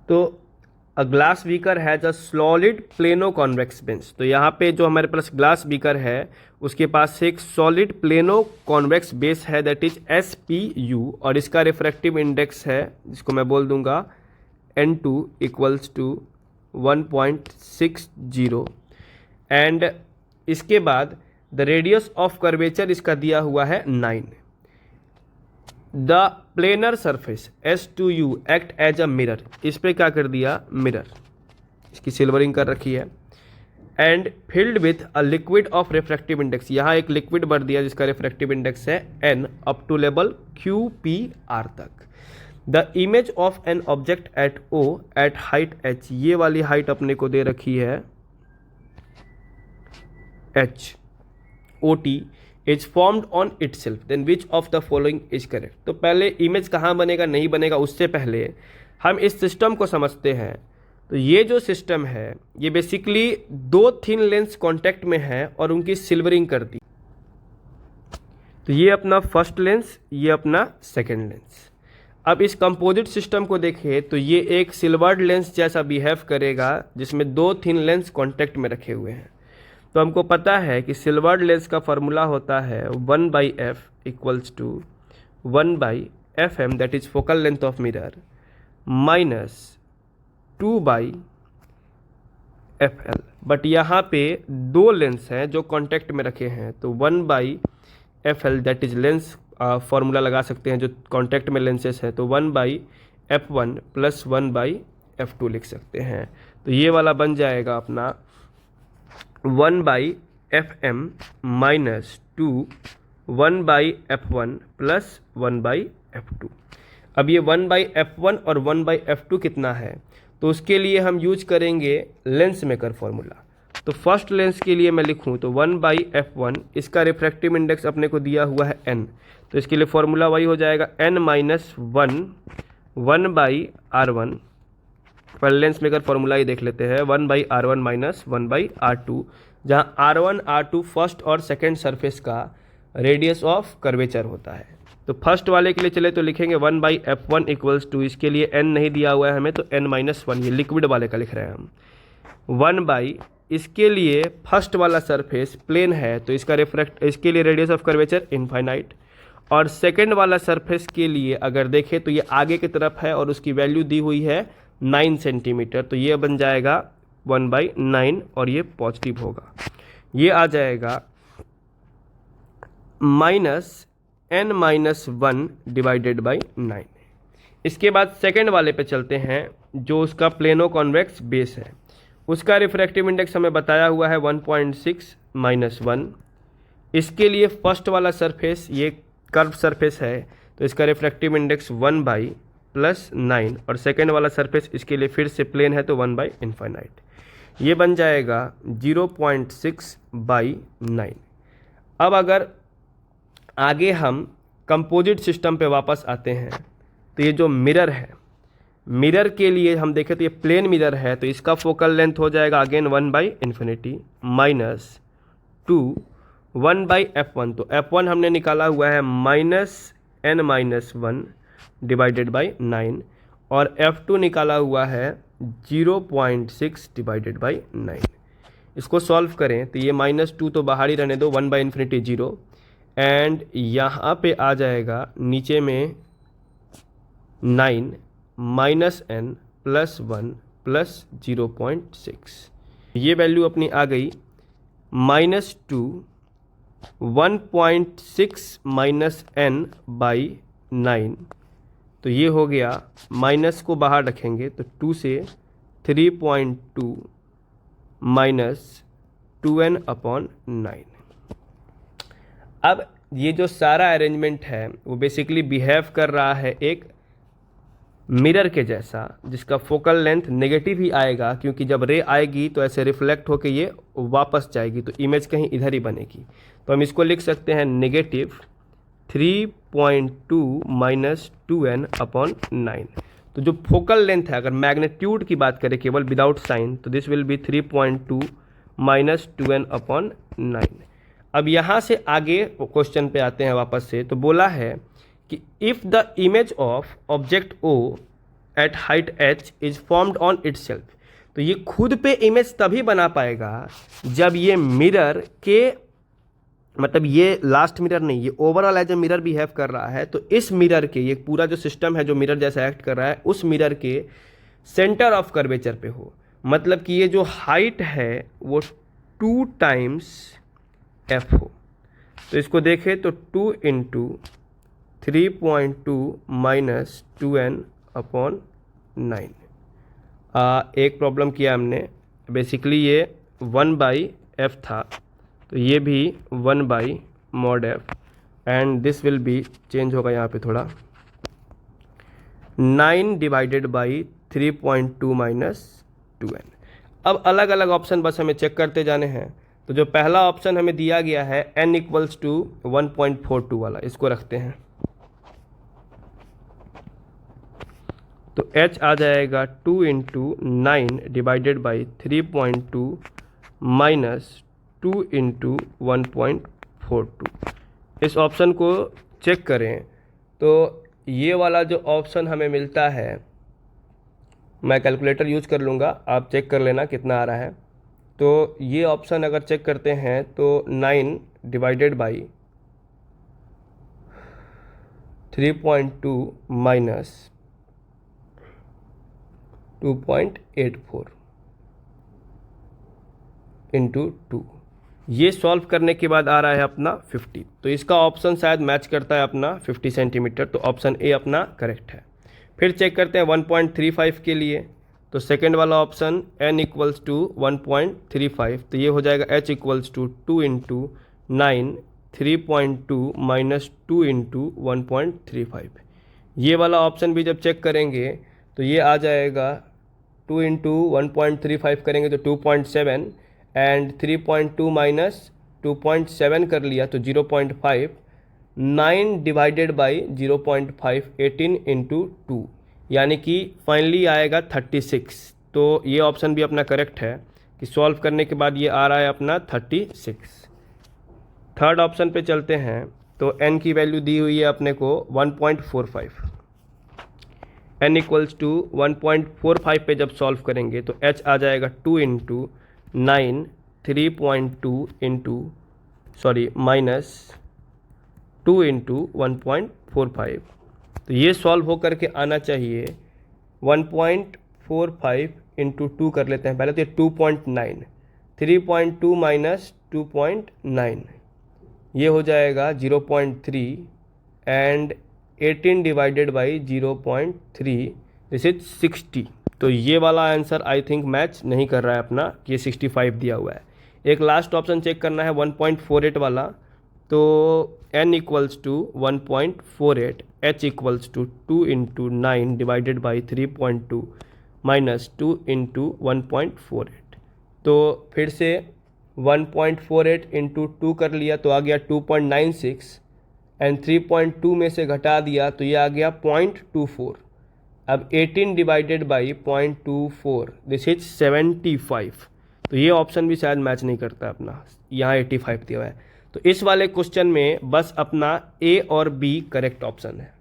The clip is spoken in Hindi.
तो a glass beaker has a solid plano convex bench. तो यहाँ पे जो हमारे पास ग्लास बीकर है उसके पास एक सॉलिड प्लेनो कॉन्वेक्स बेस है, दैट इज SPU, और इसका रिफ्रैक्टिव इंडेक्स है जिसको मैं बोल दूंगा N2 इक्वल्स टू 1.60। एंड इसके बाद द रेडियस ऑफ कर्वेचर इसका दिया हुआ है 9। The planar surface S2U act as a mirror, इस पे क्या कर दिया, मिरर, इसकी सिल्वरिंग कर रखी है। And filled with a liquid of refractive index, यहाँ एक लिक्विड भर दिया जिसका रिफ्रैक्टिव इंडेक्स है N up to level QPR तक। The image of an object at O at height H, ये वाली हाइट अपने को दे रखी है H, OT is formed on itself, then which of the following is correct. तो पहले इमेज कहाँ बनेगा नहीं बनेगा उससे पहले हम इस सिस्टम को समझते हैं। तो ये जो सिस्टम है ये बेसिकली दो थिन लेंस कांटेक्ट में है और उनकी सिल्वरिंग कर दी। तो ये अपना फर्स्ट लेंस, ये अपना सेकेंड लेंस। अब इस कंपोजिट सिस्टम को देखें तो ये एक सिल्वर्ड लेंस जैसा बिहेव करेगा जिसमें दो थिन लेंस कांटेक्ट में रखे हुए हैं। तो हमको पता है कि सिल्वर्ड लेंस का फॉर्मूला होता है 1/f equals to 1/fm, that is focal length of mirror, minus 2/fl। But यहाँ पे दो लेंस हैं जो कांटेक्ट में रखे हैं, तो 1/fl that is lens formula लगा सकते हैं जो कांटेक्ट में लेंसेस है, तो 1/f1 प्लस 1/f2 लिख सकते हैं। तो ये वाला बन जाएगा अपना 1/fm minus 2 1/f1 plus 1/f2। अब ये 1/f1 और 1/f2 कितना है, तो उसके लिए हम यूज करेंगे लेंस मेकर फॉर्मूला। तो फर्स्ट लेंस के लिए मैं लिखूं तो 1/f1, इसका रिफ्रैक्टिव इंडेक्स अपने को दिया हुआ है n, तो इसके लिए फॉर्मूला वही हो जाएगा n माइनस 1/r1। पर लेंस मेकर फॉर्मूला ही देख लेते हैं, 1/r1 माइनस 1/r2, जहाँ r1 r2 फर्स्ट और सेकेंड सरफेस का रेडियस ऑफ कर्वेचर होता है। तो फर्स्ट वाले के लिए चले तो लिखेंगे 1/f1 इक्वल्स टू, इसके लिए n नहीं दिया हुआ है हमें तो n माइनस 1, ये लिक्विड वाले का लिख रहे हैं हम, 1/, इसके लिए फर्स्ट वाला सरफेस प्लेन है तो इसके लिए रेडियस ऑफ कर्वेचर इनफाइनाइट, और सेकेंड वाला सरफेस के लिए अगर देखें तो ये आगे की तरफ है और उसकी वैल्यू दी हुई है 9 सेंटीमीटर, तो ये बन जाएगा 1/9 और ये पॉजिटिव होगा। ये आ जाएगा minus n minus 1 divided by 9। इसके बाद सेकेंड वाले पे चलते हैं जो उसका प्लेनो कॉन्वेक्स बेस है, उसका रिफ्रैक्टिव इंडेक्स हमें बताया हुआ है 1.6 माइनस 1। इसके लिए फर्स्ट वाला सरफेस ये कर्व सरफेस है तो इसका रिफ्रैक्टिव इंडेक्स 1/, प्लस 9, और सेकेंड वाला सरफेस इसके लिए फिर से प्लेन है तो 1/इनफाइनाइट, ये बन जाएगा 0.6/9। अब अगर आगे हम कंपोजिट सिस्टम पे वापस आते हैं तो ये जो मिरर है, मिरर के लिए हम देखें तो ये प्लेन मिरर है तो इसका फोकल लेंथ हो जाएगा अगेन 1/∞ माइनस 2 1/f1, तो f1 हमने निकाला हुआ है minus n minus 1 divided by 9, और f2 निकाला हुआ है 0.6 डिवाइडेड बाई 9। इसको सॉल्व करें तो ये -2 तो बाहर ही रहने दो, 1/∞ 0, एंड यहाँ पे आ जाएगा नीचे में 9 माइनस n प्लस 1 प्लस 0.6, ये वैल्यू अपनी आ गई -2 1.6 माइनस n बाई 9, तो ये हो गया, माइनस को बाहर रखेंगे तो 2 से 3.2 माइनस 2n/9। अब ये जो सारा अरेंजमेंट है वो बेसिकली बिहेव कर रहा है एक मिरर के जैसा, जिसका फोकल लेंथ नेगेटिव ही आएगा क्योंकि जब रे आएगी तो ऐसे रिफ्लेक्ट होकर ये वापस जाएगी तो इमेज कहीं इधर ही बनेगी। तो हम इसको लिख सकते हैं -3.2 माइनस 2n/9। तो जो फोकल लेंथ है, अगर मैग्नीट्यूड की बात करें केवल विदाउट साइन, तो this will be 3.2 minus 2n/9। अब यहाँ से आगे क्वेश्चन पे आते हैं वापस से। तो बोला है कि if the image of object O at height h is formed on itself. तो ये खुद पे इमेज तभी बना पाएगा जब ये मिरर के, मतलब ये लास्ट मिरर नहीं, ये overall as a mirror behave कर रहा है, तो इस मिरर के, ये पूरा जो सिस्टम है जो मिरर जैसा एक्ट कर रहा है, उस मिरर के सेंटर ऑफ कर्वेचर पे हो। मतलब कि ये जो हाइट है वो 2 टाइम्स f हो। तो इसको देखें तो 2 इंटू 3.2 माइनस 2n/9। एक प्रॉब्लम किया हमने, बेसिकली ये 1/f था, तो ये भी 1/mod f, and this will be, change होगा यहाँ पे थोड़ा, 9 डिवाइडेड बाई 3.2 माइनस 2n। अब अलग अलग ऑप्शन बस हमें चेक करते जाने हैं। तो जो पहला ऑप्शन हमें दिया गया है n इक्वल्स टू 1.42 वाला, इसको रखते हैं, तो h आ जाएगा 2 into 9 divided by 3.2 minus 2 into 1.42। इस ऑप्शन को चेक करें तो ये वाला जो ऑप्शन हमें मिलता है, मैं कैलकुलेटर यूज कर लूँगा, आप चेक कर लेना कितना आ रहा है। तो ये ऑप्शन अगर चेक करते हैं तो 9 डिवाइडेड बाई 3.2 माइनस 2.84 इंटू 2, ये सॉल्व करने के बाद आ रहा है अपना 50। तो इसका ऑप्शन शायद मैच करता है अपना 50 सेंटीमीटर, तो ऑप्शन ए अपना करेक्ट है। फिर चेक करते हैं 1.35 के लिए, तो सेकेंड वाला ऑप्शन n इक्वल्स टू 1.35, तो ये हो जाएगा h equals to 2 into 9 3.2 minus 2 into 1.35। ये वाला ऑप्शन भी जब चेक करेंगे तो ये आ जाएगा 2 इंटू 1.35 करेंगे तो 2.7, एंड 3.2 माइनस 2.7 कर लिया तो 0.5, 9 डिवाइडेड बाई 0.5 18 इंटू 2, यानी कि फाइनली आएगा 36। तो ये ऑप्शन भी अपना करेक्ट है कि सॉल्व करने के बाद ये आ रहा है अपना 36। थर्ड ऑप्शन पे चलते हैं, तो n की वैल्यू दी हुई है अपने को 1.45, n इक्वल्स टू 1.45 पे जब सॉल्व करेंगे तो h आ जाएगा 2 इंटू 9 3.2 इंटू माइनस 2 इंटू 1.45। तो ये सॉल्व हो करके आना चाहिए 1.45 इंटू 2 कर लेते हैं पहले, तो ये 2.9, 3.2 माइनस 2.9, ये हो जाएगा 0.3, and 18 divided by 0.3, this is 60। तो ये वाला आंसर आई थिंक मैच नहीं कर रहा है अपना, ये 65 दिया हुआ है। एक लास्ट ऑप्शन चेक करना है 1.48 वाला, तो n equals to 1.48, h equals to 2 into 9 divided by 3.2 minus 2 into 1.48। तो फिर से 1.48 इंटू 2 कर लिया तो आ गया 2.96, एंड 3.2 में से घटा दिया तो ये आ गया 0.24। अब 18 डिवाइडेड बाई 0.24, दिस इज 75। तो ये ऑप्शन भी शायद मैच नहीं करता अपना, यहाँ 85 दिया हुआ है। तो इस वाले क्वेश्चन में बस अपना ए और बी करेक्ट ऑप्शन है।